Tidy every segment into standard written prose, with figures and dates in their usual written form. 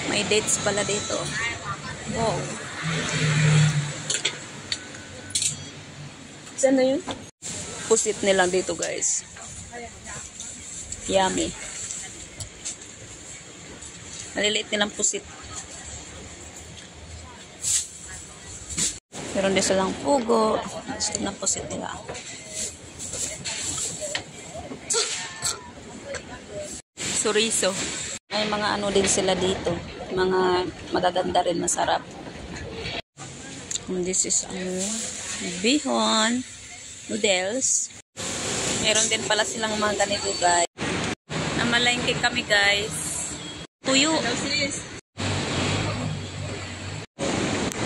May dates pala dito. Wow. Saan na yun? Pusit nila dito, guys. Yummy. Maliliit nilang pusit. Meron din silang pugo. Gusto ng pusit nila. Chorizo. May mga ano din sila dito. Mga magaganda rin, masarap. And this is bihon noodles. Meron din pala silang mga ganito, guys. Namalengke kami, guys. Tuyo.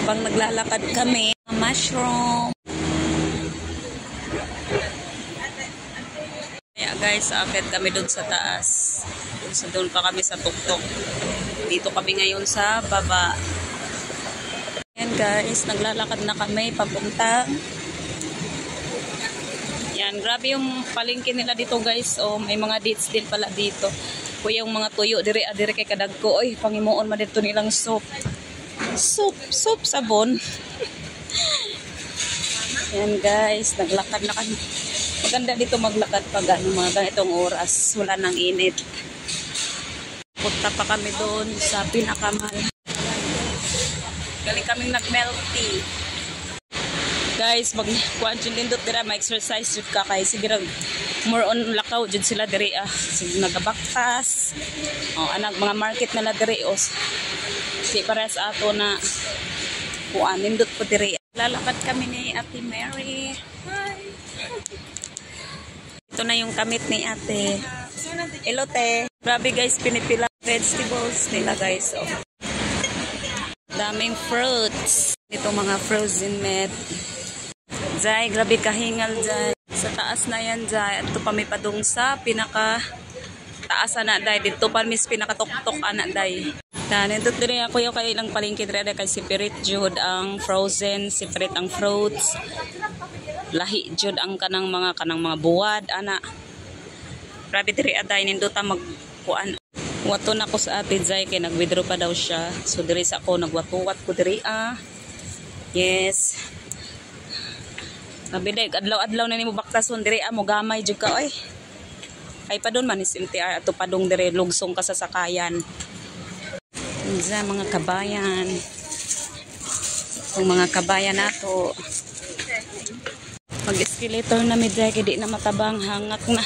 Pag naglalakad kami, mushroom. Kaya guys, akit kami dun sa taas. Doon pa kami sa tuktok. Dito kami ngayon sa baba. Ayan guys, naglalakad na kami papunta. Yan, grabe yung palengke nila dito guys. Oh, may mga dates din pala dito. Kuya yung mga tuyo, dire kay kadagko. Oy, pangimuon man dito nilang soup. Soup sabon. Yan guys, naglakad na kami. Maganda dito maglakad pag mga ganitong oras. Wala nang init. Punta pa kami doon sa pinakamahal. Galing kaming nag-milk tea. Guys, mag-kuantin din doon dira, ma-exercise jud ka kay sige more on lakaw jud sila diri sige nagabaktas. Oh, anak mga market nila diri si para sa ato na kuan nindot po diri. Lalakad kami ni Ate Mary. Hi. Ito na yung kamit ni Ate. Elote. Grabe guys, pinipila vegetables nila guys. Oh. Daming fruits. Ito mga frozen meat. Jai, grabe kahingal dyan. Sa taas na yan dyan. Ito pa may padung sa pinaka taas na day. Dito pa mis pinakatok-tok anak day. Ito din ako yung kay ilang palengke dito kay separate jud ang frozen, separate ang fruits. Lahi jud ang kanang mga buwad ana. Grabe diri aday ninduta magkuan. Wato na ko sa Ate Jai kay nag-withdraw pa daw siya. So diri sa ako nagwatuwat ko diri Yes. Nabiday adlaw-adlaw na nimo baktason diri mo gamay jud ka oy. Ay padon man is MTR ato padong diri lugsong ka sa sakayan. Sa mga kabayan. Ang mga kabayan nato. Mag-escalator na midray kay di na matabang hangak na.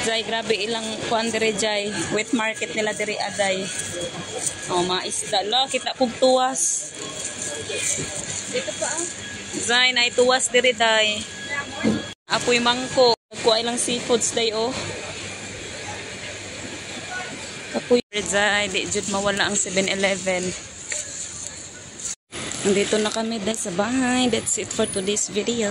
Jai, grabe ilang kuan diri Jai. Wet market nila diri aday. Oh, mga isda. La, kita kong tuwas. Dito pa Jai, na ituwas diri day. Apoy mangko. Kuha ilang seafoods day oh. Apoy Jai, di jud mawala ang 7-Eleven. Nandito na kami day sa bahay. That's it for today's video.